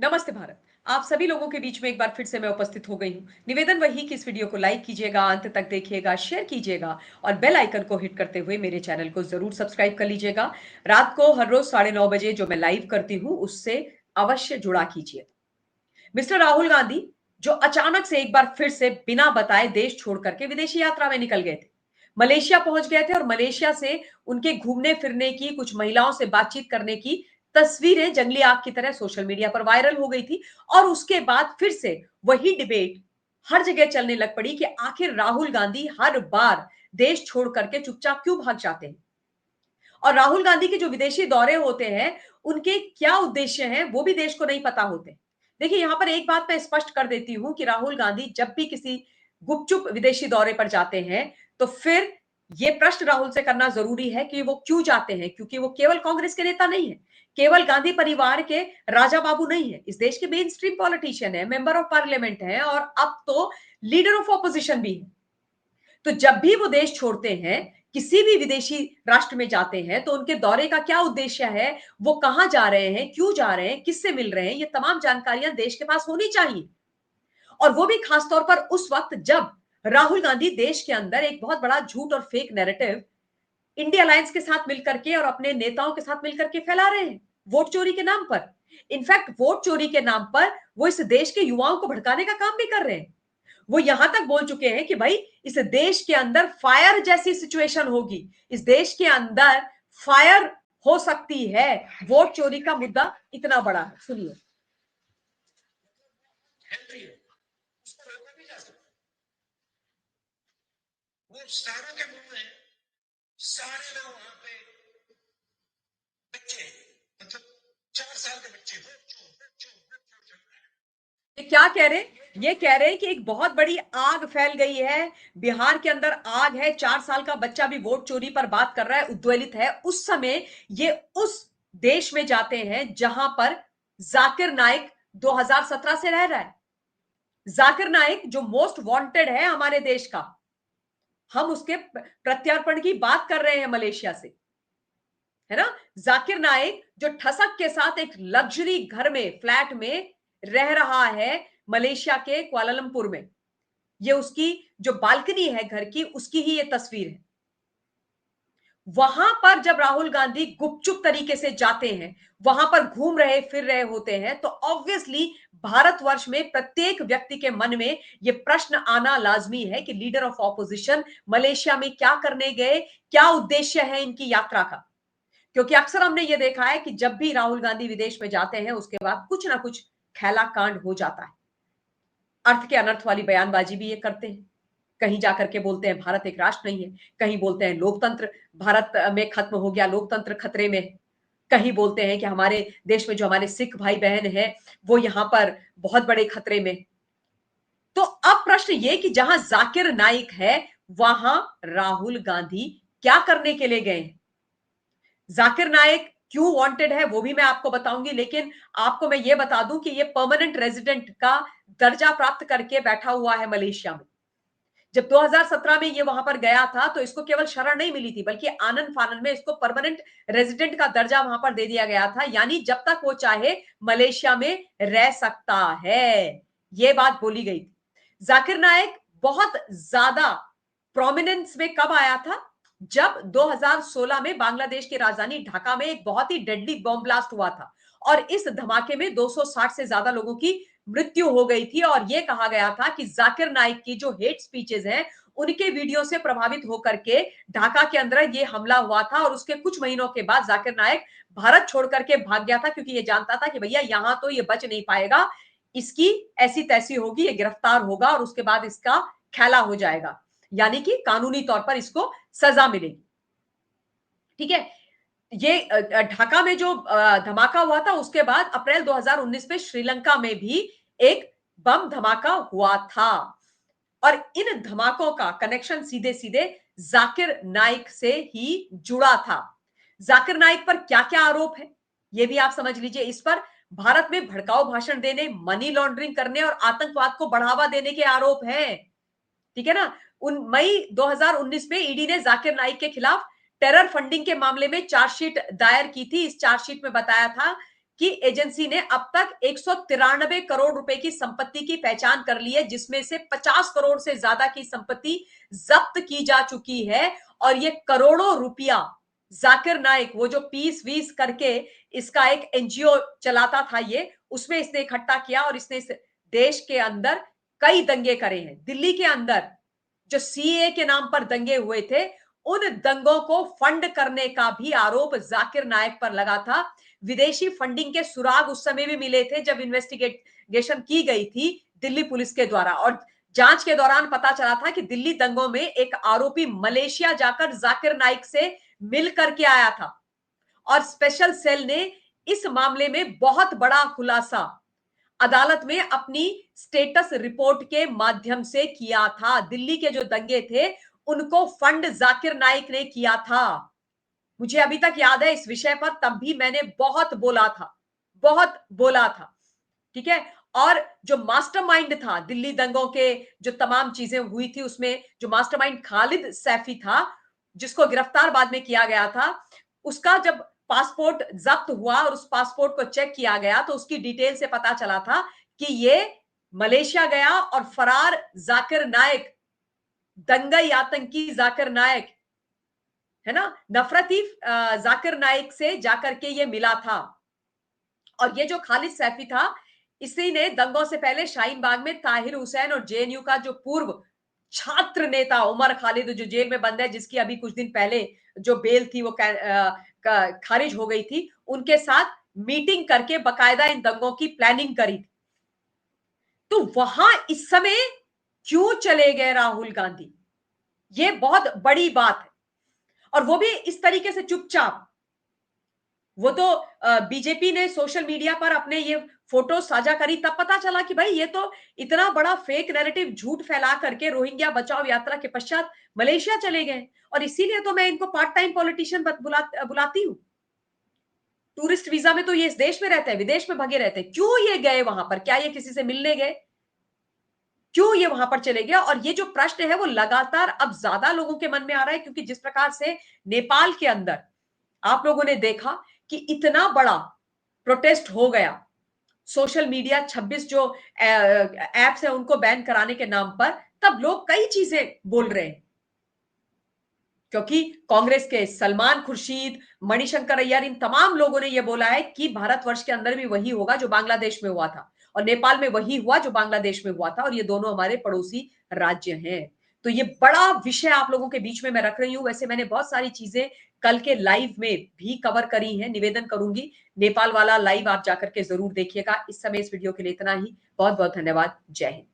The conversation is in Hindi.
नमस्ते भारत। आप सभी लोगों के बीच में एक बार फिर से मैं उपस्थित हो गई हूँ। निवेदन वही कि इस वीडियो को लाइक कीजिएगा, अंत तक देखिएगा, शेयर कीजिएगा और बेल आइकन को हिट करते हुए मेरे चैनल को जरूर सब्सक्राइब कर लीजिएगा। रात को हर रोज 9:30 बजे जो मैं लाइव करती हूँ उससे अवश्य जुड़ा कीजिए। मिस्टर राहुल गांधी जो अचानक से एक बार फिर से बिना बताए देश छोड़ करके विदेशी यात्रा में निकल गए थे, मलेशिया पहुंच गए थे और मलेशिया से उनके घूमने फिरने की, कुछ महिलाओं से बातचीत करने की तस्वीरें जंगली आग की तरह सोशल मीडिया पर वायरल हो गई थी। और उसके बाद फिर से वही डिबेट हर जगह चलने लग पड़ी कि आखिर राहुल गांधी हर बार देश छोड़ करके चुपचाप क्यों भाग जाते हैं और राहुल गांधी के जो विदेशी दौरे होते हैं उनके क्या उद्देश्य हैं वो भी देश को नहीं पता होते। देखिए, यहां पर एक बात मैं स्पष्ट कर देती हूं कि राहुल गांधी जब भी किसी गुपचुप विदेशी दौरे पर जाते हैं तो फिर ये प्रश्न राहुल से करना जरूरी है कि वो क्यों जाते हैं, क्योंकि वो केवल कांग्रेस के नेता नहीं है, केवल गांधी परिवार के राजा बाबू नहीं है, इस देश के मेन स्ट्रीम पॉलिटिशियन है, मेंबर ऑफ पार्लियामेंट है और अब तो लीडर ऑफ ऑपोजिशन भी है। तो जब भी वो देश छोड़ते हैं, किसी भी विदेशी राष्ट्र में जाते हैं, तो उनके दौरे का क्या उद्देश्य है, वो कहां जा रहे हैं, क्यों जा रहे हैं, किससे मिल रहे हैं, ये तमाम जानकारियां देश के पास होनी चाहिए। और वो भी खासतौर पर उस वक्त जब राहुल गांधी देश के अंदर एक बहुत बड़ा झूठ और फेक नैरेटिव इंडिया अलायंस के साथ मिलकर के और अपने नेताओं के साथ मिलकर के फैला रहे हैं वोट चोरी के नाम पर। इनफैक्ट वोट चोरी के नाम पर वो इस देश के युवाओं को भड़काने का काम भी कर रहे हैं। वो यहां तक बोल चुके हैं कि भाई इस देश के अंदर फायर जैसी सिचुएशन होगी, इस देश के अंदर फायर हो सकती है। वोट चोरी का मुद्दा इतना बड़ा है, सुनिए। वो सारों के मुंह में सारे लोग वहां पे बच्चे, मतलब 4 साल के बच्चे ये क्या कह रहे हैं? ये कह रहे हैं कि एक बहुत बड़ी आग फैल गई है, बिहार के अंदर आग है, 4 साल का बच्चा भी वोट चोरी पर बात कर रहा है, उद्वेलित है। उस समय ये उस देश में जाते हैं जहां पर जाकिर नाइक 2017 से रह रहा है। जाकिर नाइक जो मोस्ट वांटेड है हमारे देश का, हम उसके प्रत्यार्पण की बात कर रहे हैं मलेशिया से, है ना। जाकिर नाइक जो ठसक के साथ एक लग्जरी घर में, फ्लैट में रह रहा है मलेशिया के कुआलालंपुर में। ये उसकी जो बालकनी है घर की, उसकी ही ये तस्वीर है। वहां पर जब राहुल गांधी गुपचुप तरीके से जाते हैं, वहां पर घूम रहे फिर रहे होते हैं, तो ऑब्वियसली भारतवर्ष में प्रत्येक व्यक्ति के मन में यह प्रश्न आना लाजमी है कि लीडर ऑफ ऑपोजिशन मलेशिया में क्या करने गए, क्या उद्देश्य है इनकी यात्रा का। क्योंकि अक्सर हमने ये देखा है कि जब भी राहुल गांधी विदेश में जाते हैं उसके बाद कुछ ना कुछ खैला कांड हो जाता है। अर्थ के अनर्थ वाली बयानबाजी भी ये करते हैं। कहीं जाकर के बोलते हैं भारत एक राष्ट्र नहीं है, कहीं बोलते हैं लोकतंत्र भारत में खत्म हो गया, लोकतंत्र खतरे में। कहीं बोलते हैं कि हमारे देश में जो हमारे सिख भाई बहन हैं वो यहां पर बहुत बड़े खतरे में। तो अब प्रश्न ये कि जहां जाकिर नाइक है वहां राहुल गांधी क्या करने के लिए गए हैं? जाकिर नाइक क्यों वांटेड है वो भी मैं आपको बताऊंगी, लेकिन आपको मैं ये बता दूं कि ये परमानेंट रेजिडेंट का दर्जा प्राप्त करके बैठा हुआ है मलेशिया में। जब 2017 में ये वहां पर गया था तो इसको केवल शरण नहीं मिली थी, बल्कि आनंद फानन में इसको परमानेंट रेजिडेंट का दर्जा वहां पर दे दिया गया था, यानी जब तक वो चाहे मलेशिया में रह सकता है। ये बात बोली गई थी। जाकिर नाइक बहुत ज्यादा प्रोमिनेंस में कब आया था? जब 2016 में बांग्लादेश की राजधानी ढाका में एक बहुत ही डेडली बॉम्ब ब्लास्ट हुआ था और इस धमाके में 260 से ज्यादा लोगों की मृत्यु हो गई थी। और यह कहा गया था कि जाकिर नाइक की जो हेट स्पीचेस हैं उनके वीडियो से प्रभावित होकर के ढाका के अंदर ये हमला हुआ था और उसके कुछ महीनों के बाद जाकिर नाइक भारत छोड़ करके भाग गया था, क्योंकि ये जानता था कि भैया यहां तो ये बच नहीं पाएगा, इसकी ऐसी तैसी होगी, ये गिरफ्तार होगा और उसके बाद इसका खेला हो जाएगा, यानी कि कानूनी तौर पर इसको सजा मिलेगी। ठीक है। ये ढाका में जो धमाका हुआ था उसके बाद अप्रैल 2019 में श्रीलंका में भी एक बम धमाका हुआ था और इन धमाकों का कनेक्शन सीधे सीधे जाकिर नाइक से ही जुड़ा था। जाकिर नाइक पर क्या क्या आरोप है ये भी आप समझ लीजिए। इस पर भारत में भड़काऊ भाषण देने, मनी लॉन्ड्रिंग करने और आतंकवाद को बढ़ावा देने के आरोप हैं। ठीक है ना। उन मई 2019 में ईडी ने जाकिर नाइक के खिलाफ टेरर फंडिंग के मामले में चार्जशीट दायर की थी। इस चार्जशीट में बताया था कि एजेंसी ने अब तक 193 करोड़ रुपए की संपत्ति की पहचान कर ली है, जिसमें से 50 करोड़ से ज्यादा की संपत्ति जब्त की जा चुकी है। और ये करोड़ों रुपया जाकिर नाइक, वो जो पीस वीस करके इसका एक एनजीओ चलाता था, ये उसमें इसने इकट्ठा किया और इसने इस देश के अंदर कई दंगे करे हैं। दिल्ली के अंदर जो सीए के नाम पर दंगे हुए थे, उन दंगों को फंड करने का भी आरोप जाकिर नाइक पर लगा था। विदेशी फंडिंग के सुराग उस समय भी मिले थे जब इन्वेस्टिगेशन की गई थी दिल्ली पुलिस के द्वारा, और जांच के दौरान पता चला था कि दिल्ली दंगों में एक आरोपी मलेशिया जाकर जाकिर नाइक से मिल करके आया था। और स्पेशल सेल ने इस मामले में बहुत बड़ा खुलासा अदालत में अपनी स्टेटस रिपोर्ट के माध्यम से किया था। दिल्ली के जो दंगे थे उनको फंड जाकिर नाइक ने किया था। मुझे अभी तक याद है इस विषय पर, तब भी मैंने बहुत बोला था, बहुत बोला था। ठीक है। और जो मास्टरमाइंड था दिल्ली दंगों के, जो तमाम चीजें हुई थी उसमें जो मास्टरमाइंड खालिद सैफी था, जिसको गिरफ्तार बाद में किया गया था, उसका जब पासपोर्ट जब्त हुआ और उस पासपोर्ट को चेक किया गया तो उसकी डिटेल से पता चला था कि ये मलेशिया गया और फरार जाकिर नाइक, दंगई आतंकी जाकिर नाइक, है ना, नफरती जाकिर नाइक से जाकर के ये मिला था। और ये जो खालिद सैफी था, इसी ने दंगों से पहले शाहीन बाग में ताहिर हुसैन और जेएनयू का जो पूर्व छात्र नेता उमर खालिद, जो जेल में बंद है, जिसकी अभी कुछ दिन पहले जो बेल थी वो खारिज हो गई थी, उनके साथ मीटिंग करके बकायदा इन दंगों की प्लानिंग करी थी। तो वहां इस समय क्यों चले गए राहुल गांधी, ये बहुत बड़ी बात है। और वो भी इस तरीके से चुपचाप। वो तो बीजेपी ने सोशल मीडिया पर अपने ये फोटो साझा करी, तब पता चला कि भाई ये तो इतना बड़ा फेक नैरेटिव झूठ फैला करके रोहिंग्या बचाओ यात्रा के पश्चात मलेशिया चले गए। और इसीलिए तो मैं इनको पार्ट टाइम पॉलिटिशियन बुलाती हूँ। टूरिस्ट वीजा में तो ये इस देश में रहते हैं, विदेश में भगे रहते हैं। क्यों ये गए वहां पर? क्या ये किसी से मिलने गए? क्यों ये वहां पर चले गए? और ये जो प्रश्न है वो लगातार अब ज्यादा लोगों के मन में आ रहा है, क्योंकि जिस प्रकार से नेपाल के अंदर आप लोगों ने देखा कि इतना बड़ा प्रोटेस्ट हो गया, सोशल मीडिया 26 जो एप्स है उनको बैन कराने के नाम पर, तब लोग कई चीजें बोल रहे हैं। क्योंकि कांग्रेस के सलमान खुर्शीद, मणिशंकर अय्यर, इन तमाम लोगों ने यह बोला है कि भारतवर्ष के अंदर भी वही होगा जो बांग्लादेश में हुआ था, और नेपाल में वही हुआ जो बांग्लादेश में हुआ था, और ये दोनों हमारे पड़ोसी राज्य हैं। तो ये बड़ा विषय आप लोगों के बीच में मैं रख रही हूं। वैसे मैंने बहुत सारी चीजें कल के लाइव में भी कवर करी हैं, निवेदन करूंगी नेपाल वाला लाइव आप जाकर के जरूर देखिएगा। इस समय इस वीडियो के लिए इतना ही। बहुत बहुत धन्यवाद। जय हिंद।